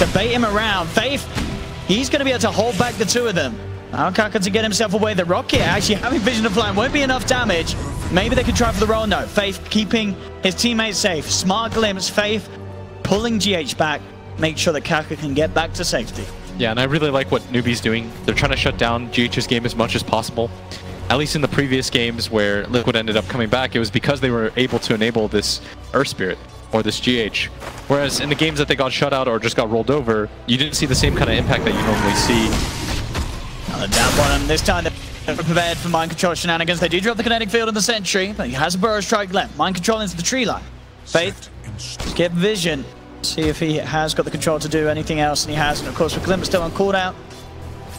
to bait him around. Faith, he's going to be able to hold back the two of them. Now Kaka to get himself away. The rocket actually having vision of flying won't be enough damage. Maybe they could try for the roll. No, Faith keeping his teammates safe. Smart glimpse. Faith pulling GH back. Make sure that Kaka can get back to safety. Yeah, and I really like what NEWBEE's doing. They're trying to shut down GH's game as much as possible. At least in the previous games where Liquid ended up coming back, it was because they were able to enable this Earth Spirit or this GH. Whereas in the games that they got shut out or just got rolled over, you didn't see the same kind of impact that you normally see. Down bottom. This time they're prepared for mind control shenanigans. They do drop the kinetic field in the sentry, but he has a burrow strike left. Mind control into the tree line. Faith, get vision. See if he has got the control to do anything else, and he has. And of course, with Glimpse still on cooldown,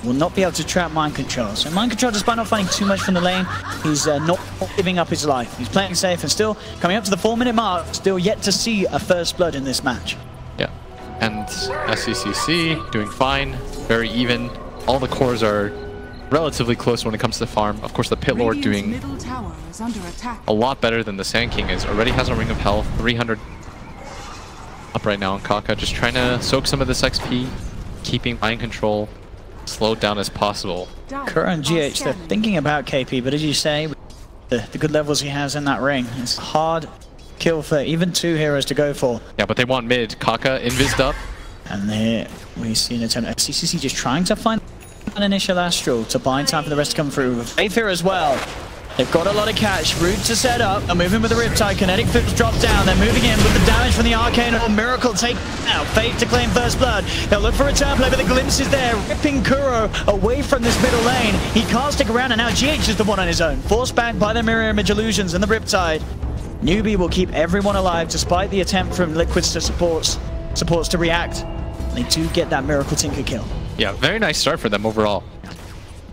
will not be able to trap mind control. So mind control, despite not finding too much from the lane, he's not giving up his life. He's playing safe and still coming up to the 4-minute mark. Still yet to see a first blood in this match. Yeah, and SCCC doing fine, very even. All the cores are relatively close when it comes to the farm. Of course, the Pit Lord doing a lot better than the Sand King is. Already has a Ring of Health, 300 up right now. And Kaka just trying to soak some of this XP, keeping mind control slowed down as possible. Kuro and GH, they're thinking about KP, but as you say, the good levels he has in that ring, it's hard kill for even two heroes to go for. Yeah, but they want mid. Kaka invised up. And here we see an attempt. SCCC just trying to find an initial astral to buy time for the rest to come through. Faith here as well. They've got a lot of catch. Root to set up. They're moving with the Riptide. Kinetic fields drop down. They're moving in with the damage from the Arcane or Miracle take out. Faith to claim first blood. They'll look for a turn play, but the glimpse is there. Ripping Kuro away from this middle lane. He can't stick around, and now GH is the one on his own. Forced back by the Mirror Image Illusions and the Riptide. NEWBEE will keep everyone alive despite the attempt from Liquids to supports to react. They do get that Miracle Tinker kill. Yeah, very nice start for them overall.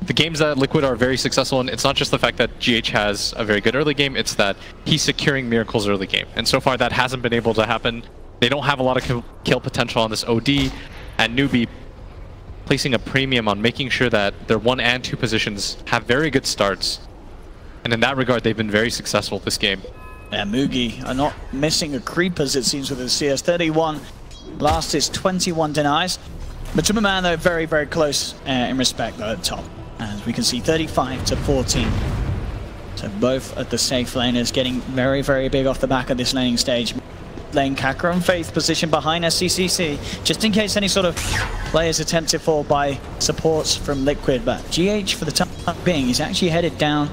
The games that Liquid are very successful in, it's not just the fact that GH has a very good early game, it's that he's securing Miracle's early game. And so far that hasn't been able to happen. They don't have a lot of kill potential on this OD, and NEWBEE placing a premium on making sure that their 1 and 2 positions have very good starts. And in that regard, they've been very successful this game. Yeah, Mugi are not missing a creep, as it seems, with his CS. 31, last is 21 denies. But Tumberman, though, very, very close in respect, though, at top. As we can see, 35 to 14. So both at the safe laners getting very, very big off the back of this laning stage. Lane Kaka and Faith position behind SCCC, just in case any sort of play is attempted for by supports from Liquid. But GH, for the time being, is actually headed down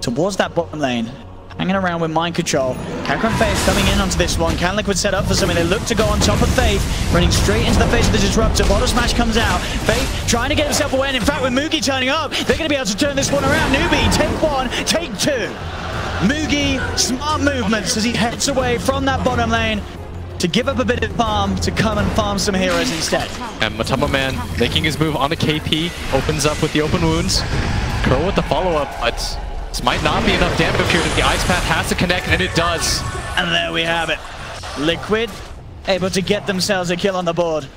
towards that bottom lane, hanging around with mind control. Kaka and Faith coming in onto this one. Can Liquid set up for something? They look to go on top of Faith, running straight into the face of the Disruptor. Bottle Smash comes out. Faith trying to get himself away, and in fact, with Mugi turning up, they're going to be able to turn this one around. NEWBEE, take 1, take 2. Mugi, smart movements as he heads away from that bottom lane to give up a bit of farm to come and farm some heroes instead. And Matumbaman making his move on the KP, opens up with the open wounds. Kuro with the follow-up, but this might not be enough damage here. The Ice Path has to connect, and it does. And there we have it. Liquid able to get themselves a kill on the board.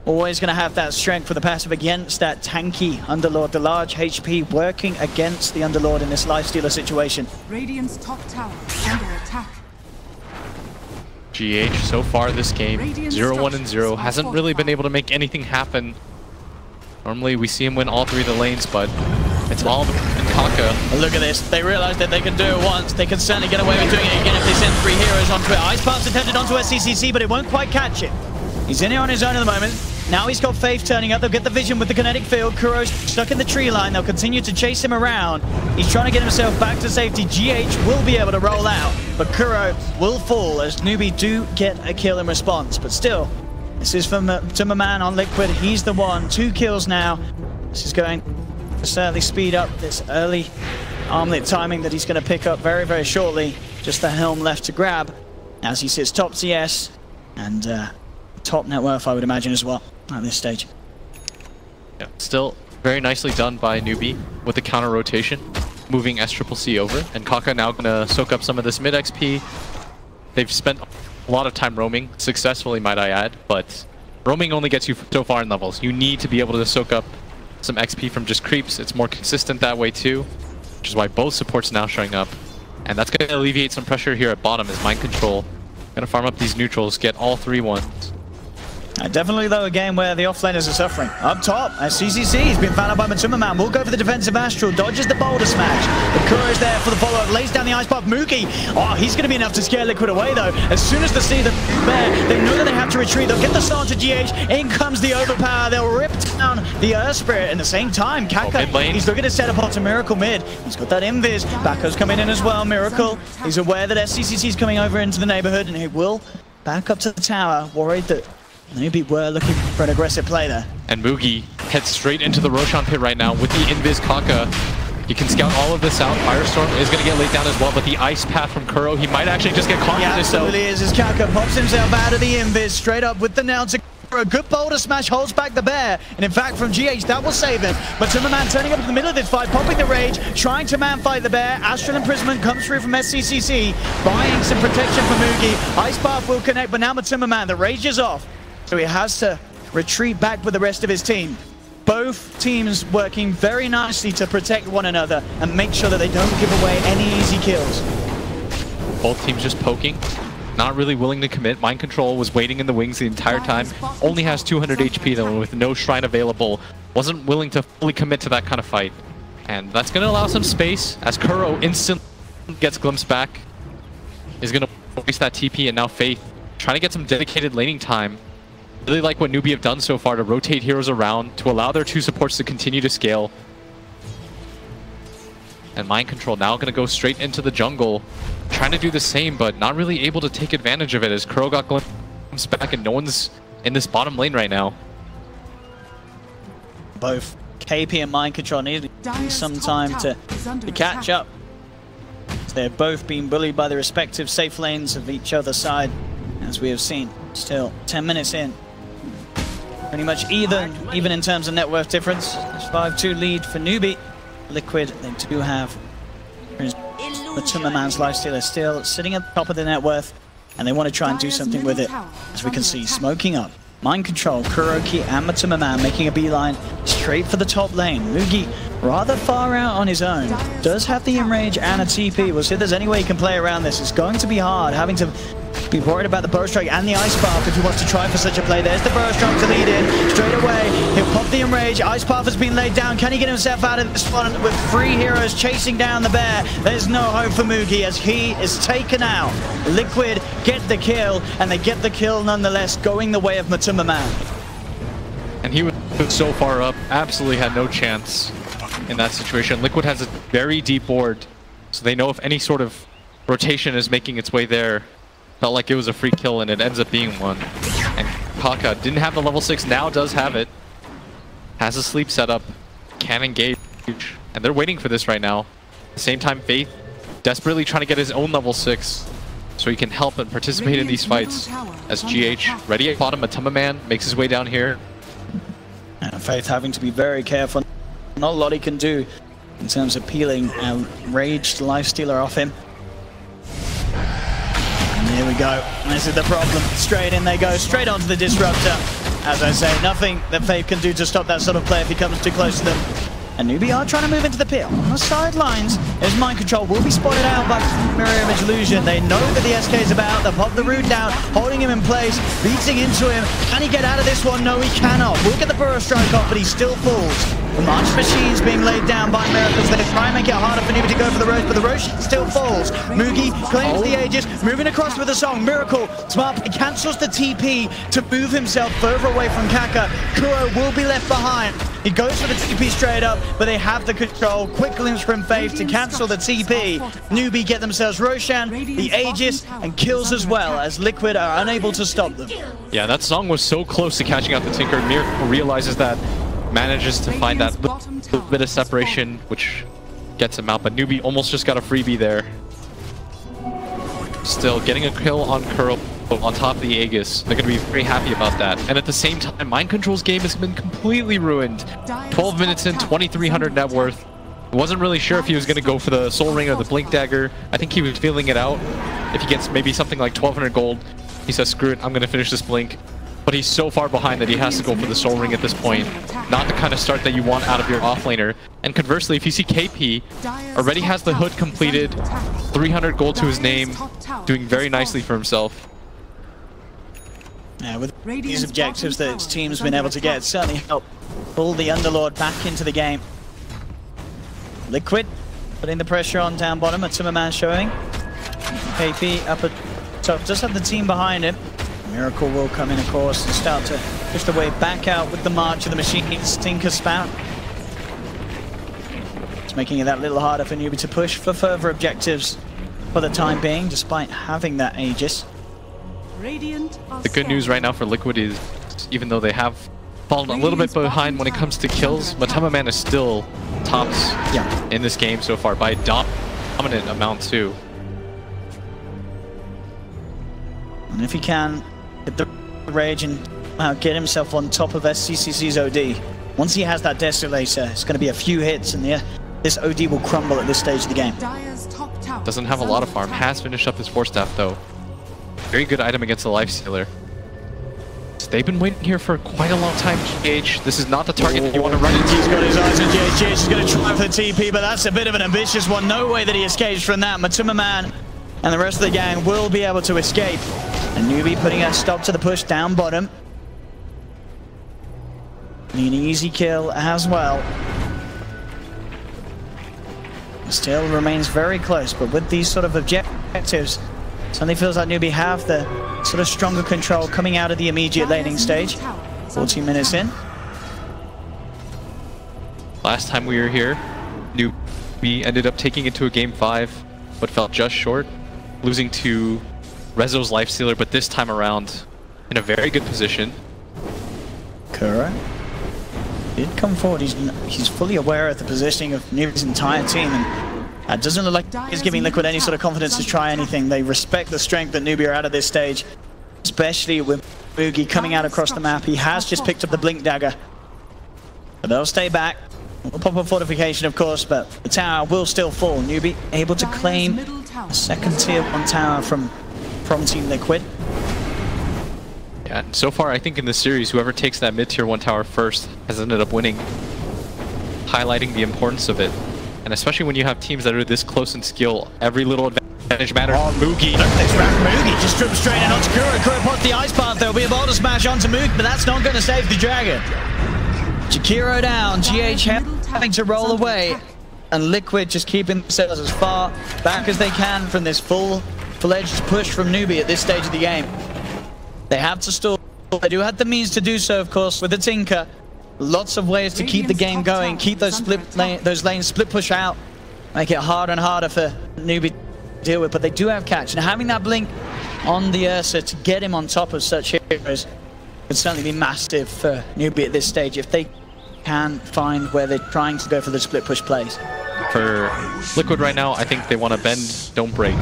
Always going to have that strength for the passive against that tanky Underlord. The large HP working against the Underlord in this lifestealer situation. Radiant's top tower under attack. GH so far this game, 0-1-0, hasn't really been able to make anything happen. Normally we see him win all 3 of the lanes, but it's all in Kaka. Look at this. They realize that they can do it once. They can certainly get away with doing it again if they send 3 heroes onto it. Ice Path's attempted onto SCCC, but it won't quite catch it. He's in here on his own at the moment. Now he's got Faith turning up. They'll get the vision with the kinetic field. Kuro's stuck in the tree line. They'll continue to chase him around. He's trying to get himself back to safety. GH will be able to roll out, but Kuro will fall as NEWBEE do get a kill in response. But still, this is from Tumberman on Liquid. He's the one. 2 kills now. This is going to certainly speed up this early armlet timing that he's going to pick up very, very shortly. Just the helm left to grab as he sits top CS and top net worth, I would imagine, as well at this stage. Yeah, still very nicely done by NEWBEE with the counter rotation, moving SCCC over, and Kaka now gonna soak up some of this mid XP. They've spent a lot of time roaming, successfully might I add, but roaming only gets you so far in levels. You need to be able to soak up some XP from just creeps. It's more consistent that way too, which is why both supports now showing up, and that's gonna alleviate some pressure here at bottom as mind control. Gonna farm up these neutrals, get all 3 ones. Definitely, though, a game where the offlaners are suffering. Up top, SCCC has been found out by Matuma. Will go for the defensive Astral, dodges the boulder smash. The Kuro is there for the follow-up, lays down the ice pop. Moogie, oh, he's going to be enough to scare Liquid away, though. As soon as they see the bear, they know that they have to retreat. They'll get the start to GH. In comes the overpower. They'll rip down the Earth Spirit. At the same time, Kaka, he's looking to set up onto Miracle mid. He's got that invis. Backo's coming in as well. Miracle, he's aware that SCCC is coming over into the neighborhood, and he will back up to the tower, worried that NEWBEE were looking for an aggressive play there. And Moogie heads straight into the Roshan pit right now with the invis Kaka. He can scout all of this out. Firestorm is going to get laid down as well, but the ice path from Kuro, he might actually just get caught in this. Absolutely is, as Kaka pops himself out of the invis, straight up with the nail to Kuro. A good boulder smash holds back the bear, and in fact from GH that will save him. But Timmerman turning up in the middle of this fight, popping the rage, trying to man fight the bear. Astral Imprisonment comes through from SCCC, buying some protection for Moogie. Ice path will connect, but now Timmerman, the rage is off. So he has to retreat back with the rest of his team. Both teams working very nicely to protect one another and make sure that they don't give away any easy kills. Both teams just poking, not really willing to commit. Mind Control was waiting in the wings the entire time. Only has 200 HP though, with no shrine available. Wasn't willing to fully commit to that kind of fight. And that's going to allow some space as Kuro instantly gets glimpsed back. Is going to waste that TP, and now Faith trying to get some dedicated laning time. Really like what NEWBEE have done so far to rotate heroes around to allow their two supports to continue to scale. And Mind Control now going to go straight into the jungle, trying to do the same, but not really able to take advantage of it as Kuro got glimpsed back and no one's in this bottom lane right now. Both KP and Mind Control need some time to catch up. They've both been bullied by the respective safe lanes of each other's side, as we have seen. Still 10 minutes in. Pretty much even in terms of net worth difference. 5-2 lead for NEWBEE. Liquid, they do have the Timmerman's lifesteal still sitting at the top of the net worth, and they want to try and do something with it. As we can see, smoking up. Mind Control, Kuroki and Matuma making a beeline straight for the top lane. Moogie rather far out on his own. Does have the enrage and a TP. We'll see if there's any way he can play around this. It's going to be hard, having to be worried about the bow strike and the ice path if he wants to try for such a play. There's the bow strike to lead in. Straight away, he'll pop the enrage. Ice path has been laid down. Can he get himself out of this one with 3 heroes chasing down the bear? There's no hope for Moogie as he is taken out. Liquid get the kill, and they get the kill nonetheless, going the way of Matuma Man. And he was so far up, absolutely had no chance in that situation. Liquid has a very deep board, so they know if any sort of rotation is making its way there. Felt like it was a free kill, and it ends up being one. And Kaka didn't have the level 6, now does have it. Has a sleep setup, can engage, and they're waiting for this right now. At the same time, Faith desperately trying to get his own level 6 so he can help and participate in these fights. As GH ready at bottom, Matuma Man makes his way down here. And Faith having to be very careful. Not a lot he can do in terms of peeling a raged lifestealer off him. Here we go. This is the problem. Straight in they go, straight onto the disruptor. As I say, nothing that Faith can do to stop that sort of play if he comes too close to them. And NEWBEE are trying to move into the pit. On the sidelines, his Mind Control will be spotted out by Mirror Image Illusion. They know that the SK is about. They pop the root down, holding him in place, beating into him. Can he get out of this one? No, he cannot. We'll get the Burrow Strike off, but he still falls. The March Machines being laid down by Miracles. They try and make it harder for NEWBEE to go for the Roche, but the Roche still falls. Moogie claims the Aegis, moving across with the song. Miracle, smart, he cancels the TP to move himself further away from Kaka. Kuro will be left behind. He goes for the TP straight up, but they have the control. Quick glimpse from Faith to cancel the TP. NEWBEE get themselves Roshan, the Aegis, and kills as well, as Liquid are unable to stop them. Yeah, that song was so close to catching out the Tinker. Miracle realizes that, manages to find that little bit of separation, which gets him out, but NEWBEE almost just got a freebie there. Still getting a kill on Kuro on top of the Aegis. They're going to be very happy about that. And at the same time, Mind Control's game has been completely ruined. 12 minutes in, 2,300 net worth. Wasn't really sure if he was going to go for the Soul Ring or the Blink Dagger. I think he was feeling it out. If he gets maybe something like 1,200 gold, he says, screw it, I'm going to finish this Blink. But he's so far behind that he has to go for the Soul Ring at this point. Not the kind of start that you want out of your offlaner. And conversely, if you see KP, already has the hood completed, 300 gold to his name, doing very nicely for himself. Yeah, with these objectives that its team's been able to get, it's certainly helped pull the Underlord back into the game. Liquid putting the pressure on down bottom. Matuma showing. KP up at top. Does have the team behind him. Miracle will come in, of course, and start to push the way back out with the March of the Machine. Stinker Spout. It's making it that little harder for NEWBEE to push for further objectives for the time being, despite having that Aegis. The good news right now for Liquid is, even though they have fallen a little bit behind when it comes to kills, Matuma is still tops in this game so far by a dominant amount too. And if he can get the rage and get himself on top of SCCC's OD, once he has that Desolator, it's going to be a few hits and this OD will crumble at this stage of the game. Doesn't have a lot of farm, has finished up his Force Staff though. Very good item against the Lifestealer. So they've been waiting here for quite a long time, GH. This is not the target that you want to run into. He's got his eyes on GH. GH is going to try for the TP, but that's a bit of an ambitious one. No way that he escapes from that. Matuma and the rest of the gang will be able to escape. And NEWBEE putting a stop to the push down bottom. Need an easy kill as well. Still remains very close, but with these sort of objectives, suddenly feels like NEWBEE have the sort of stronger control coming out of the immediate laning stage. 14 minutes in. Last time we were here, NEWBEE ended up taking it to a game 5, but fell just short, losing to Rezo's Lifestealer, but this time around in a very good position. Kuro did come forward. He's fully aware of the positioning of NEWBEE's entire team, and it doesn't look like he's giving Liquid any sort of confidence to try anything. They respect the strength that NEWBEE are at this stage, especially with Mugi coming out across the map. He has just picked up the Blink Dagger, but they'll stay back. We'll pop a fortification, of course, but the tower will still fall. NEWBEE able to claim a second tier 1 tower from Team Liquid. Yeah, so far I think in this series, whoever takes that mid-tier 1 tower first has ended up winning, highlighting the importance of it. And especially when you have teams that are this close in skill, every little advantage matters. Oh, Mugi. Mugi just drips straight in onto Kuro. Kuro pots the ice path. There'll be a ball to smash onto Mugi, but that's not going to save the Dragon. Jakiro down, GH having to roll away, and Liquid just keeping themselves as far back as they can from this full-fledged push from NEWBEE at this stage of the game. They have to stall. They do have the means to do so, of course, with the Tinker. Lots of ways to keep the game going, keep those lanes split push out, make it harder and harder for NEWBEE to deal with, but they do have catch, and having that blink on the Ursa to get him on top of such heroes would certainly be massive for NEWBEE at this stage if they can find where they're trying to go for the split push plays. For Liquid right now, I think they want to bend, don't break.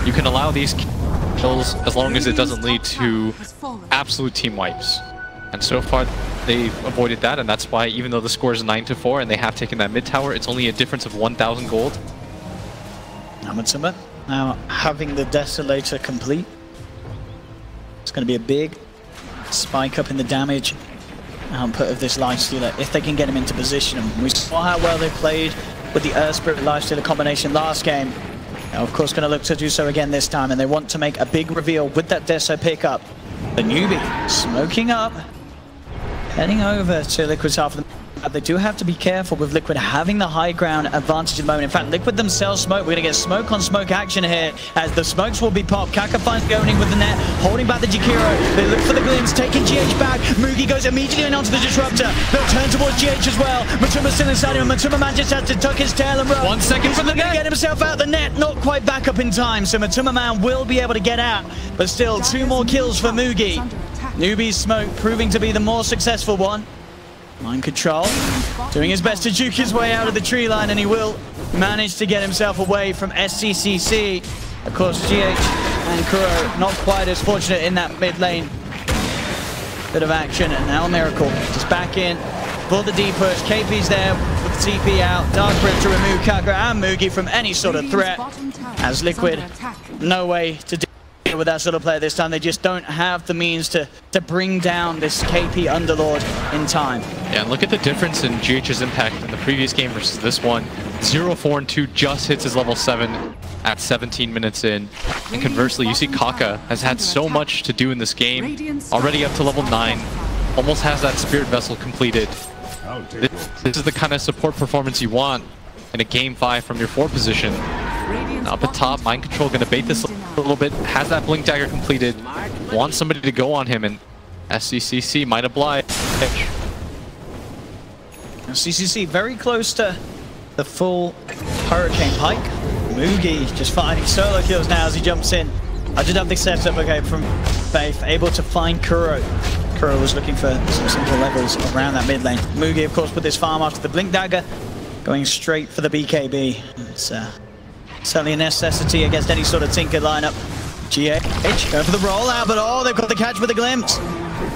You can allow these kills as long as it doesn't lead to absolute team wipes. And so far, they've avoided that, and that's why even though the score is 9-4 and they have taken that mid tower, it's only a difference of 1,000 gold. Matuma now having the Desolator complete. It's going to be a big spike up in the damage output of this Lifestealer if they can get him into position. And we saw how well they played with the Earth Spirit Lifestealer combination last game. Now, of course, going to look to do so again this time, and they want to make a big reveal with that Deso pickup. The NEWBEE smoking up, heading over to Liquid's half of the map. They do have to be careful with Liquid having the high ground advantage at the moment. In fact, Liquid themselves smoke. We're going to get smoke on smoke action here as the smokes will be popped. Kaka finds the opening with the net, holding back the Jakiro. They look for the glimpse, taking GH back. Mugi goes immediately in onto the Disruptor. They'll turn towards GH as well. Matuma's still inside him. Matuma just has to tuck his tail and run. 1 second for the net. Get himself out the net, not quite back up in time. So Matuma will be able to get out, but still 2 more kills for Mugi. NEWBEE's smoke proving to be the more successful one. Mind control, doing his best to juke his way out of the tree line, and he will manage to get himself away from SCCC. Of course, GH and Kuro not quite as fortunate in that mid lane. Bit of action, and now Miracle just back in for the D push. KP's there with the TP out. Dark Grip to remove Kaka and Mugi from any sort of threat. As Liquid, no way to deal with that sort of player this time. They just don't have the means to bring down this KP Underlord in time. Yeah, and look at the difference in GH's impact in the previous game versus this one. 0, 4, and 2 just hits his level 7 at 17 minutes in. And conversely, you see Kaka has had so much to do in this game. Already up to level 9. Almost has that Spirit Vessel completed. This is the kind of support performance you want in a game 5 from your 4 position. Up at top, Mind Control going to bait this a little bit. Has that Blink Dagger completed. Wants somebody to go on him, and SCCC might oblige. SCCC very close to the full Hurricane Pike. Moogie just finding solo kills now as he jumps in. I did have the setup, okay, from Faith, able to find Kuro. Kuro was looking for some simple levels around that mid lane. Moogie, of course, with his farm after the Blink Dagger, going straight for the BKB. It's certainly a necessity against any sort of Tinker lineup. GH going for the rollout, but oh, they've got the catch with a glimpse.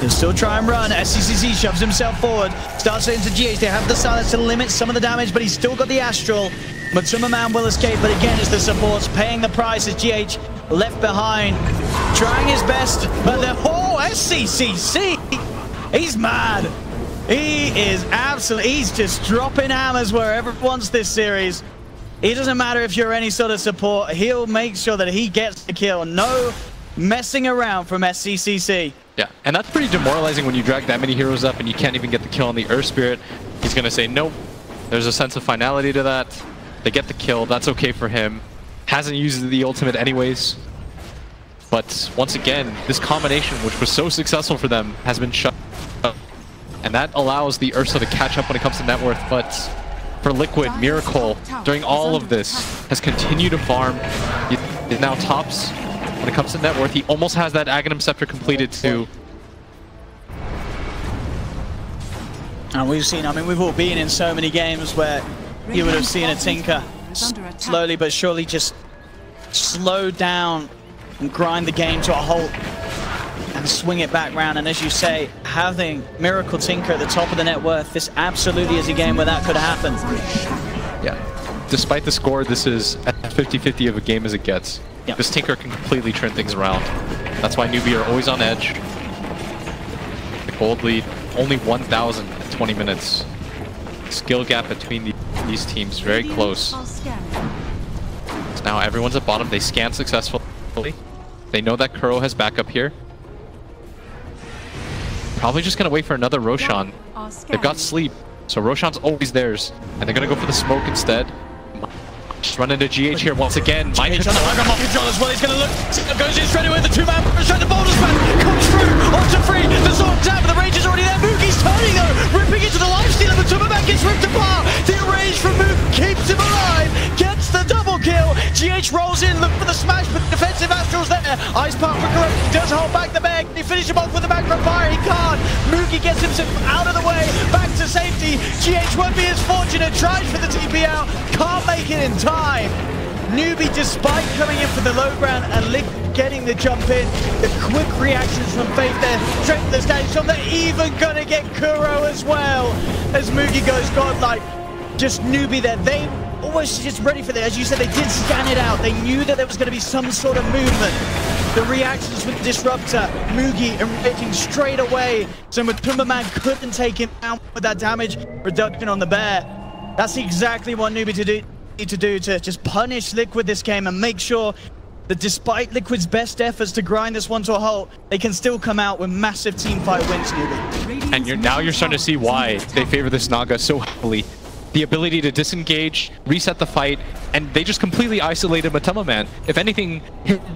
He'll still try and run. SCCC shoves himself forward, starts it into GH. They have the silence to limit some of the damage, but he's still got the Astral. Matumba Man will escape, but again, it's the supports paying the price as GH left behind, trying his best, but the whole SCCC, he's mad. He is absolutely, he's just dropping hammers wherever he wants this series. It doesn't matter if you're any sort of support, he'll make sure that he gets the kill. No messing around from SCCC. Yeah, and that's pretty demoralizing when you drag that many heroes up and you can't even get the kill on the Earth Spirit. He's going to say, nope. There's a sense of finality to that. They get the kill. That's okay for him. Hasn't used the ultimate anyways. But once again, this combination, which was so successful for them, has been shut up. And that allows the Ursa to catch up when it comes to net worth. But for Liquid, Miracle, during all of this, has continued to farm. He now tops when it comes to net worth. He almost has that Aghanim Scepter completed too. And we've seen, I mean, we've all been in so many games where you would have seen a Tinker slowly but surely just slow down and grind the game to a halt and swing it back round. And as you say, having Miracle Tinker at the top of the net worth, this absolutely is a game where that could happen. Yeah, despite the score, this is as 50-50 of a game as it gets. Yep. This Tinker can completely turn things around. That's why NEWBEE are always on edge. The gold lead, only 1,000 in 20 minutes. Skill gap between these teams very close. So now everyone's at bottom. They scan successfully. They know that Kuro has backup here. Probably just gonna wait for another Roshan. They've got sleep, so Roshan's always theirs, and they're gonna go for the smoke instead. Just run into GH here once again. Mind Control as well. He's gonna look. Goes in straight away with the 2-man. Trying to boulders man comes through onto 3. The sword down, but the rage is already there. Moogie's turning though, ripping into the lifestealer, but Matumba Man gets ripped apart. The rage from Moogie keeps him alive. Gets the double kill. GH rolls in, look for the smash, but the defensive Astral's there. Ice Path for Corrupt. He does hold back the bag. He finishes him off with the background fire. He can't. Moogie gets himself out of the way, back to safety. GH won't be as fortunate. Tries for the TP out. Can't make it in time. NEWBEE, despite coming in for the low ground and getting the jump in, the quick reactions from Faith there, straight to the stage shot. They're even gonna get Kuro as well as Moogie goes godlike. Just NEWBEE there, they almost just ready for that. As you said, they did scan it out. They knew that there was going to be some sort of movement. The reactions with Disruptor, Moogie enraging straight away, so Matumba Man couldn't take him down with that damage reduction on the bear. That's exactly what NEWBEE need to do to just punish Liquid this game and make sure that despite Liquid's best efforts to grind this one to a halt, they can still come out with massive teamfight wins, NEWBEE. And now you're starting to see why they favor this Naga so heavily. The ability to disengage, reset the fight, and they just completely isolated Matumba Man. If anything,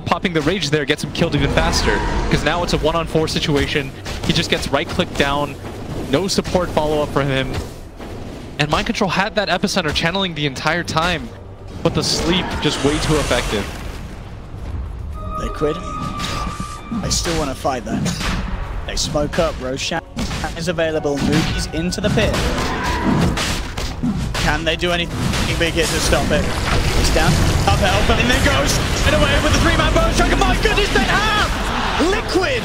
popping the rage there gets him killed even faster, because now it's a 1-on-4 situation. He just gets right-click down, no support follow-up for him. And Mind Control had that epicenter channeling the entire time, but the sleep just way too effective. Liquid, they still want to fight though. They smoke up, Roshan is available, Moogie's into the pit. Can they do anything big here to stop it? He's down, up health, and then goes straight away with the 3-man bow strike. My goodness, they have! Liquid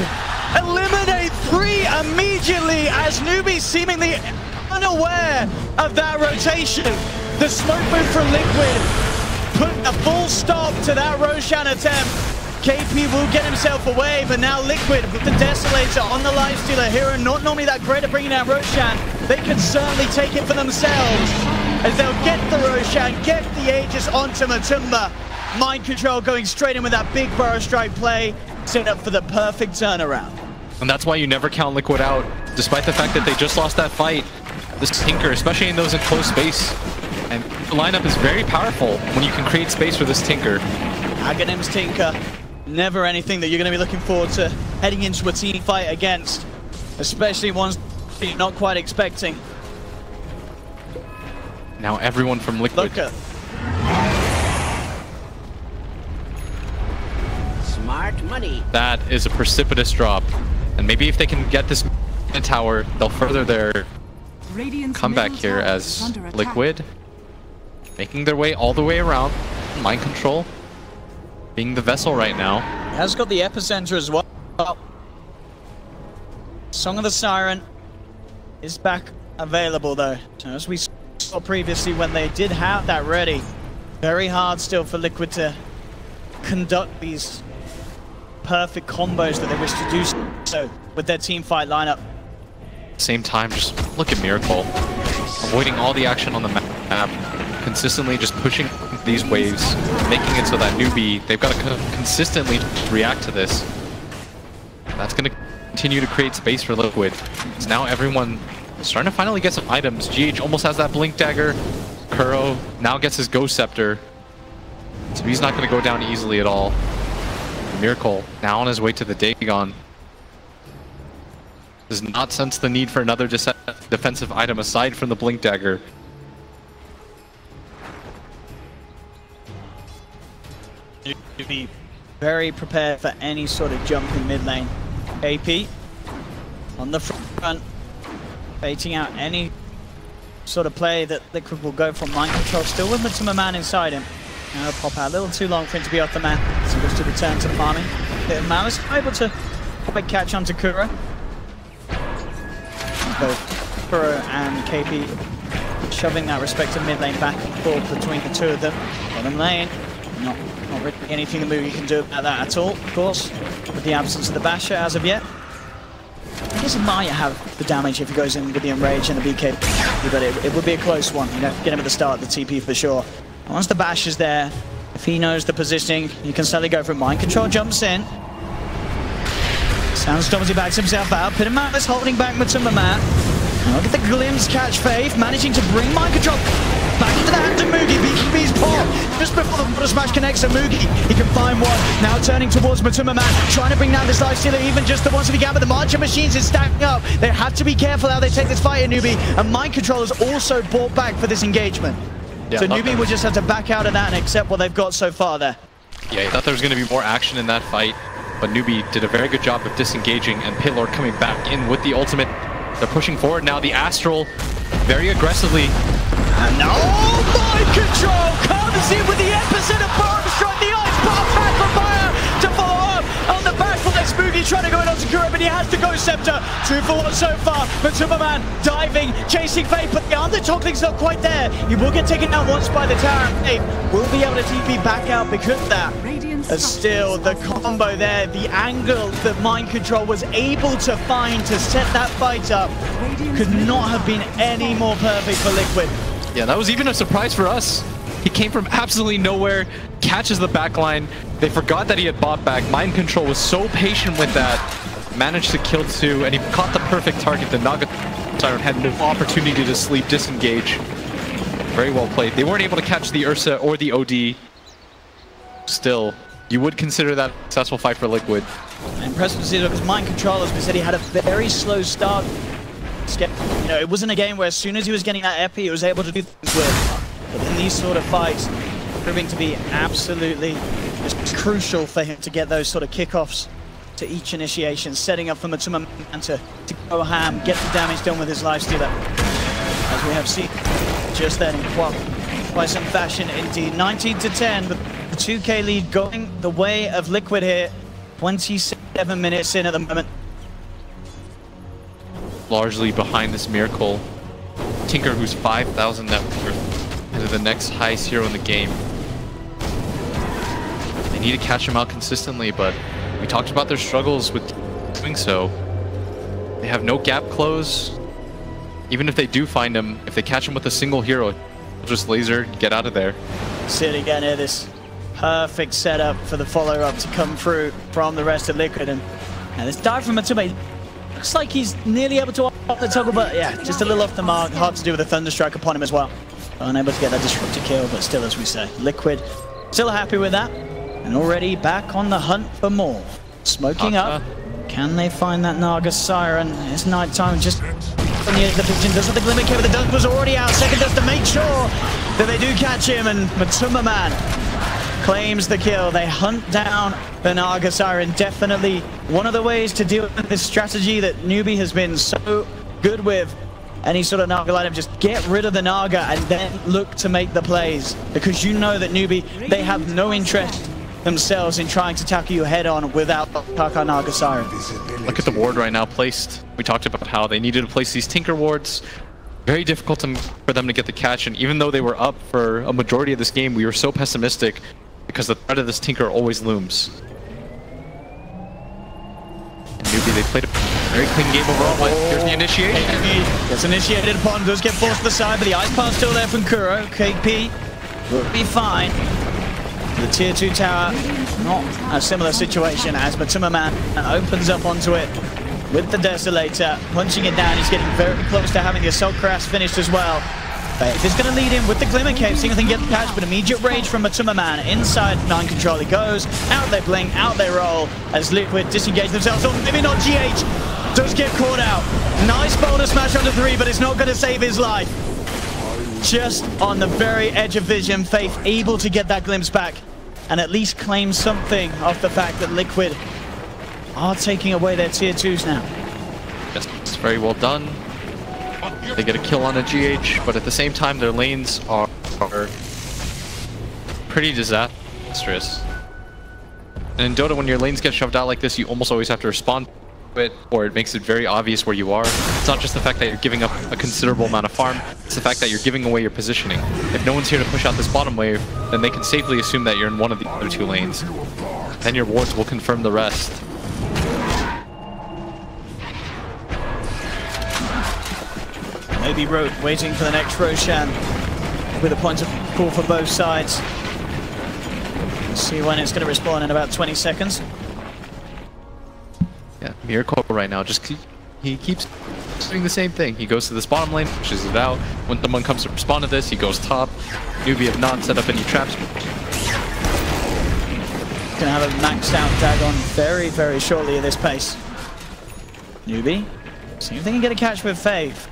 eliminate 3 immediately as NEWBEE seemingly unaware of that rotation. The smoke move from Liquid put a full stop to that Roshan attempt. KP will get himself away, but now Liquid with the Desolator on the Lifestealer hero, not normally that great at bringing down Roshan. They can certainly take it for themselves as they'll get the Roshan, get the Aegis onto Matumba. Mind Control going straight in with that big burrow strike play, set up for the perfect turnaround. And that's why you never count Liquid out, despite the fact that they just lost that fight. This Tinker, especially in those enclosed space. And the lineup is very powerful when you can create space for this Tinker. Aghanim's Tinker, never anything that you're going to be looking forward to heading into a team fight against, especially ones you're not quite expecting. Now everyone from Liquid. Look at smart money. That is a precipitous drop. And maybe if they can get this tower, they'll further their Radiant's comeback middle here tower is as under attack. Liquid making their way all the way around. Mind Control being the vessel right now. He has got the epicenter as well. Song of the Siren is back available though. So as we saw previously when they did have that ready, very hard still for Liquid to conduct these perfect combos that they wish to do so with their team fight lineup. Same time, just look at Miracle. Avoiding all the action on the map. Consistently just pushing these waves, making it so that NEWBEE, they've got to consistently react to this. That's going to continue to create space for Liquid. So now everyone is starting to finally get some items. GH almost has that Blink Dagger. Kuro now gets his Ghost Scepter. So he's not going to go down easily at all. Miracle now on his way to the Dagon. Does not sense the need for another defensive item aside from the Blink Dagger. To be very prepared for any sort of jump in mid lane. AP on the front, baiting out any sort of play that Liquid will go from Mind Control, still with Matuma Man inside him. Now pop out a little too long for him to be off the map. So he looks to return to farming. Mao able to quick catch onto Kuro. Both Kuro and KP shoving that respective mid lane back and forth between the two of them. Bottom lane, not really anything the movie can do about that at all, of course, with the absence of the Basher as of yet. I guess he might have the damage if he goes in with the Enrage and the BK, but it would be a close one, you know, get him at the start of the TP for sure. And once the Bash is there, if he knows the positioning, you can suddenly go for Mind Control, jumps in. Sandstorms, he backs himself out. Pitamax is holding back Matuma Man. Look at the glimpse catch Faith, managing to bring Mind Control back into the hands of Mugi. BKB's pop just before the water smash connects to Mugi. He can find one. Now turning towards Matuma Man, trying to bring down this lifestealer, even just the ones that he got. But the Marcher Machines is stacking up. They have to be careful how they take this fight in NEWBEE. And Mind Control is also brought back for this engagement. Yeah, so NEWBEE will just have to back out of that and accept what they've got so far there. Yeah, he thought there was going to be more action in that fight, but NEWBEE did a very good job of disengaging, and Pitlord coming back in with the ultimate. They're pushing forward now. The Astral very aggressively. And Mind Control comes in with the epicenter bomb strike. The ice bomb back from fire to follow up on the back from this Mugi trying to go in onto Kuro, but he has to go Scepter. 2 for 1 so far. Matuma Man diving, chasing Faith, but the undertockling's not quite there. He will get taken out once by the tower. Faith will be able to TP back out because of that. But still, the combo there, the angle that Mind Control was able to find to set that fight up could not have been any more perfect for Liquid. Yeah, that was even a surprise for us. He came from absolutely nowhere, catches the backline. They forgot that he had bought back. Mind Control was so patient with that, managed to kill 2, and he caught the perfect target. The Naga Siren had no opportunity to sleep, disengage. Very well played. They weren't able to catch the Ursa or the OD. Still, you would consider that a successful fight for Liquid. Impressive to see that his Mind Control, as we said, he had a very slow start. You know, it wasn't a game where as soon as he was getting that epi, he was able to do things with. But in these sort of fights, proving to be absolutely just crucial for him to get those sort of kickoffs to each initiation, setting up for Matuma Man to go ham, get the damage done with his lifestealer. As we have seen just then in quite some fashion indeed. 19-10, but the 2K lead going the way of Liquid here. 27 minutes in at the moment. Largely behind this Miracle. Tinker, who's 5,000 net worth, is the next highest hero in the game. They need to catch him out consistently, but we talked about their struggles with doing so. They have no gap close. Even if they do find him, if they catch him with a single hero, just laser, get out of there. See it again here, this perfect setup for the follow-up to come through from the rest of Liquid. And this dive from Matsume looks like he's nearly able to off the toggle, but yeah, just a little off the mark. Hard to do with a Thunderstrike upon him as well. Unable to get that disruptor kill, but still, as we say, Liquid still happy with that. And already back on the hunt for more. Smoking up. Can they find that Naga Siren? It's nighttime, just from the edge of the pigeon. Does have the glimmer kill, but the dust was already out. Second dust to make sure that they do catch him, and Matuma Man claims the kill. They hunt down the Naga Siren. Definitely one of the ways to deal with this strategy that NEWBEE has been so good with. Any sort of Naga lineup, just get rid of the Naga and then look to make the plays. Because you know that NEWBEE, they have no interest themselves in trying to tackle you head on without Kaka Naga Siren. Look at the ward right now placed. We talked about how they needed to place these Tinker wards. Very difficult for them to get the catch, and even though they were up for a majority of this game, we were so pessimistic because the threat of this Tinker always looms. And NEWBEE, they played a very clean game overall, but here's the initiation. KP gets initiated upon, does get forced to the side, but the ice pass still there from Kuro. KP will be fine. The tier 2 tower, not a similar situation as Matuma Man opens up onto it with the Desolator, punching it down. He's getting very close to having the Assault Crash finished as well. Faith is going to lead him with the Glimmer Cape, seeing if they can get the catch, but immediate rage from Matuma Man. Inside 9 control he goes, out they blink, out they roll, as Liquid disengage themselves. Oh, maybe not. GH does get caught out. Nice boulder smash onto 3, but it's not going to save his life. Just on the very edge of vision, Faith able to get that glimpse back and at least claim something off the fact that Liquid are taking away their tier 2s now. Yes, it's very well done. They get a kill on a GH, but at the same time their lanes are pretty disastrous. And in Dota, when your lanes get shoved out like this, you almost always have to respond to it, or it makes it very obvious where you are. It's not just the fact that you're giving up a considerable amount of farm, it's the fact that you're giving away your positioning. If no one's here to push out this bottom wave, then they can safely assume that you're in one of the other 2 lanes. Then your wards will confirm the rest. NEWBEE waiting for the next Roshan with a point of call for both sides. We'll see when it's going to respawn in about 20 seconds. Yeah, Miracle right now, just he keeps doing the same thing. He goes to this bottom lane, pushes it out. When someone comes to respond to this, he goes top. NEWBEE have not set up any traps. Gonna have a maxed out Dagon very, very shortly at this pace. NEWBEE, see if they can get a catch with Faith.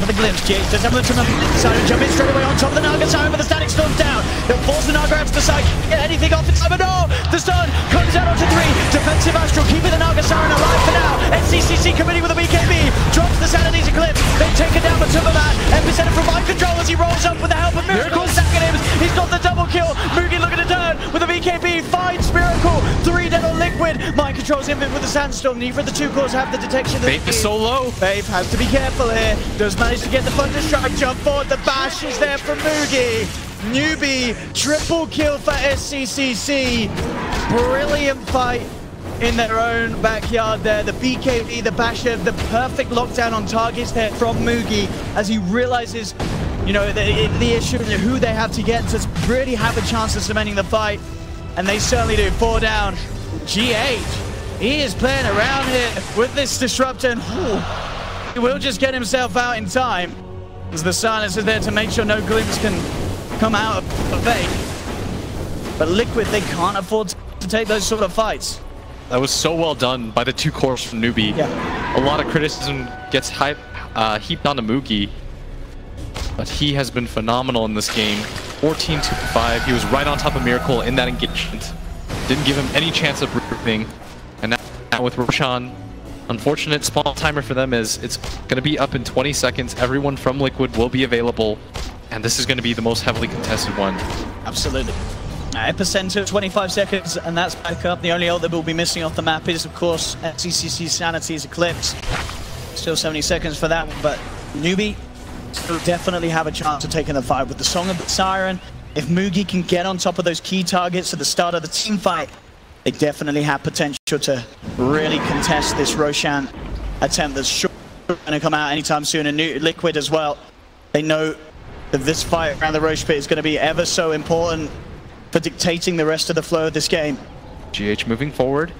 For the glimpse, GH does have the trim side and jump in straight away on top of the Naga Siren, but the static storm's down. He'll force the Naga out to the side, can't get anything off in time, but no! The stun comes out onto 3. Defensive Astral, keeping the Naga Siren alive for now. SCCC committing with a BKB, drops the Sanity's Eclipse. They take it down for Timberman. Epicenter from mind control as he rolls up with the help of Miracle. Stacking him. He's got the double kill. Mugi looking to turn with a BKB, finds Miracle. 3 dead on Liquid. Mind controls him with the Sandstorm. Neither of the 2 cores have the detection. Faith is so low. Faith has to be careful here. Does manage to get the Thunderstrike jump forward. The bash is there from Mugi. NEWBEE, triple kill for SCCC. Brilliant fight in their own backyard there. The BKB, the basher, the perfect lockdown on targets there from Mugi as he realizes, you know, the issue of who they have to get to really have a chance of cementing the fight. And they certainly do. 4 down. GH, he is playing around here with this disruptor, and he will just get himself out in time as the silence is there to make sure no glimpse can come out of Faith. But Liquid, they can't afford to take those sort of fights. That was so well done by the 2 cores from NEWBEE. Yeah. A lot of criticism gets heaped onto Mugi, but he has been phenomenal in this game. 14-5. He was right on top of Miracle in that engagement. Didn't give him any chance of breathing. And now with Roshan, unfortunate small timer for them is it's going to be up in 20 seconds. Everyone from Liquid will be available, and this is going to be the most heavily contested one. Absolutely. Epicenter, 25 seconds, and that's back up. The only ult that will be missing off the map is, of course, SCCC Sanity's Eclipse. Still 70 seconds for that one, but NEWBEE will definitely have a chance of taking the fight with the Song of the Siren. If Mugi can get on top of those key targets at the start of the team fight, they definitely have potential to really contest this Roshan attempt that's sure going to come out anytime soon. And Liquid as well, they know that this fight around the Roche pit is going to be ever so important. for dictating the rest of the flow of this game. GH moving forward.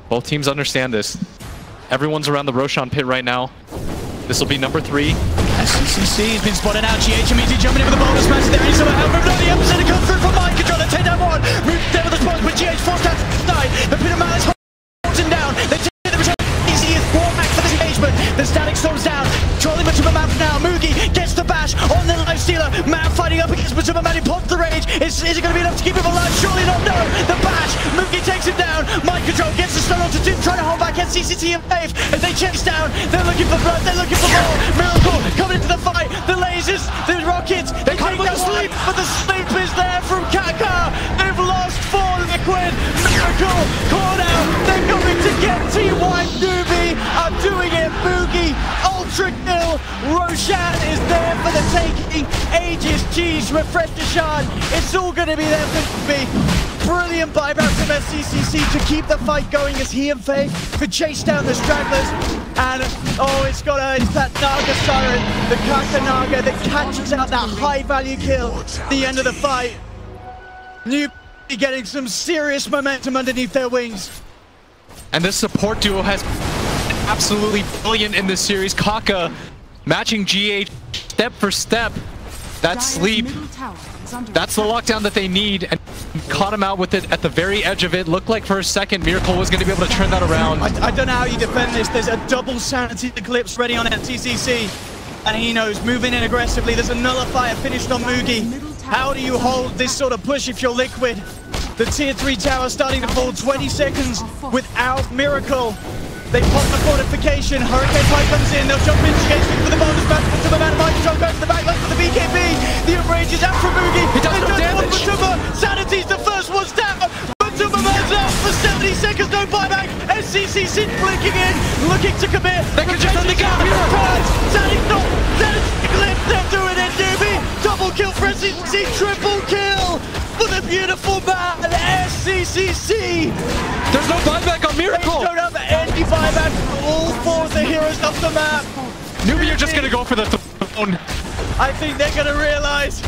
Both teams understand this. Everyone's around the Roshan pit right now. This will be number 3. SCCC has been spotted out. GH immediately jumping in with the boulder smash there. He's somehow help. No, the epicenter comes through from mind control. They take down one. Move down with the spot, but GH forced out to the side. The pit of man is holding down. They take the return. Easy is war back for this engagement. The static storms down. Trolling Matuma Man now. Moogie gets the bash on the life stealer. Man fighting up against Matuma Man. He pops the rage. Is it going to be enough to keep him alive? Surely not. No. The bash. Moogie takes him down. Mind control gets the stun onto Tim, trying to hold back SCCC and Faith as they chase down. They're looking for blood. They're looking for more. Miracle coming into the fight. The lasers, the rockets. They take that sleep, but the sleep is there from Kaka. They've lost 4 Liquid. Miracle caught out. They're going to get T1. NEWBEE are doing it. Boogie, ultra kill. Roshan is there for the taking. Aegis, Cheese, Refresh the Shard. It's all going to be there for NEWBEE. Brilliant buyback from SCCC to keep the fight going as he and Faye could chase down the stragglers. And it's that Naga siren, the Kaka Naga that catches out that high value kill at the end of the fight. NEWBEE getting some serious momentum underneath their wings. And this support duo has been absolutely brilliant in this series. Kaka matching GH step for step. That sleep, that's the lockdown that they need, and caught him out with it at the very edge of it. Looked like for a second Miracle was going to be able to turn that around. I don't know how you defend this. There's a double sanity eclipse ready on SCCC, and he knows moving in aggressively. There's a nullifier finished on Moogie. How do you hold this sort of push if you're Liquid? The tier 3 tower starting to fall 20 seconds without Miracle. They pop the fortification, Hurricane Pike comes in, they'll jump in, GH for the bonus match, but the man of mind control goes to the back line for the BKB. The Umbrage is out from Moogie. He does no damage. Sanity's the first one's down. Matuma Man's out for 70 seconds, no buyback. SCCC blinking in, looking to commit. They can just the gap. Sanity's not, they're doing it, NEWBEE. Double kill for SCCC, triple kill for the beautiful man, SCCC. There's no buyback on Miracle. They don't have any buyback for all 4 of the heroes off the map. NEWBEE are just going to go for the throne. I think they're going to realize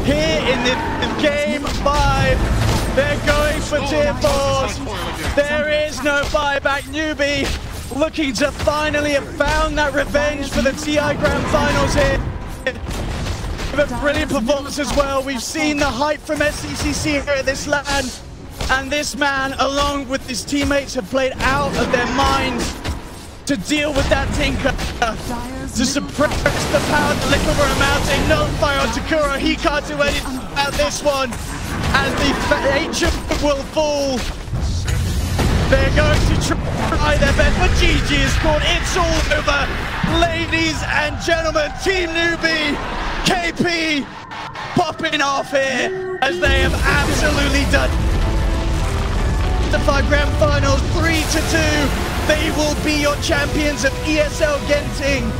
here in the game 5, they're going for tier 4s. There is no buyback. NEWBEE looking to finally have found that revenge for the TI Grand Finals here. With a brilliant performance as well. We've seen the hype from SCCC here at this land. And this man, along with his teammates, have played out of their minds to deal with that Tinker, to suppress the power that Liquid were mounting. Nullify on Takura, he can't do anything about this one. As the ancient will fall, they're going to try their best, but GG is caught. It's all over. Ladies and gentlemen, Team NEWBEE, KP popping off here as they have absolutely done the 5 grand finals 3-2. They will be your champions of ESL Genting.